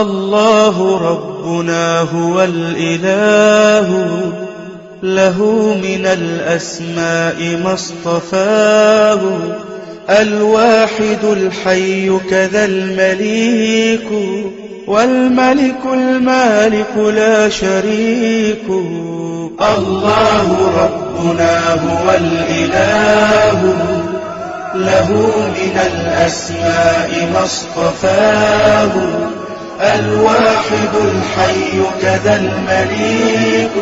الله ربنا هو الإله، له من الأسماء ما اصطفاه، الواحد الحي كذا المليك، والملك المالك لا شريك. الله ربنا هو الإله، له من الأسماء ما اصطفاه، الواحد الحي كذا المليك،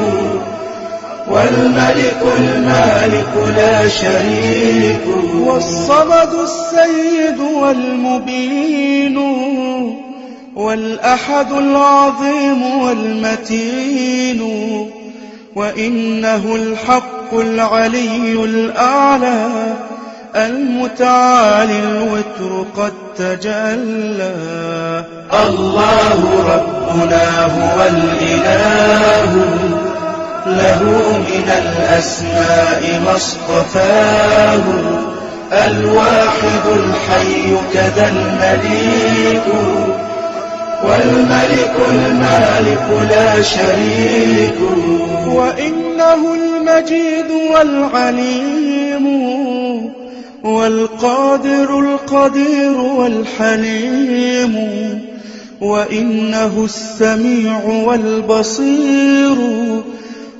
والملك المالك لا شريك. والصمد السيد والمبين، والأحد العظيم والمتين، وإنه الحق العلي الأعلى، المتعالي الوتر قد تجلى. الله ربنا هو الإله، له من الأسماء ما اصطفاه، الواحد الحي كذا المليك، والملك المالك لا شريك. وإنه المجيد والعليم، والقادر القدير والحليم، وإنه السميع والبصير،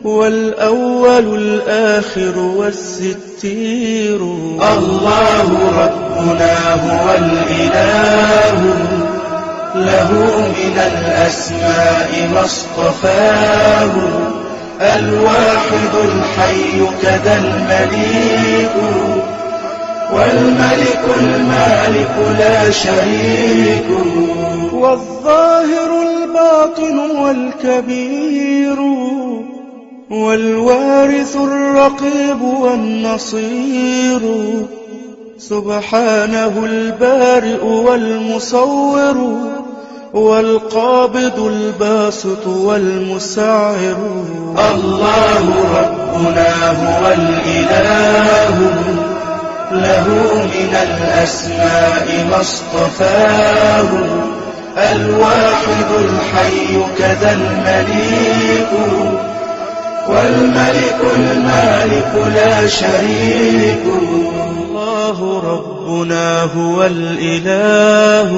والأول الآخر والستير. الله ربنا هو الإله، له من الأسماء ما اصطفاه، الواحد الحي كذا المليك، والملك المالك لا شريك. والظاهر الباطن والكبير، والوارث الرقيب والنصير، سبحانه البارئ والمصور، والقابض الباسط والمسعر. الله ربنا هو الإله، له من الأسماء ما اصطفاه، الواحد الحي كذا المليك، والملك المالك لا شريك. الله ربنا هو الإله،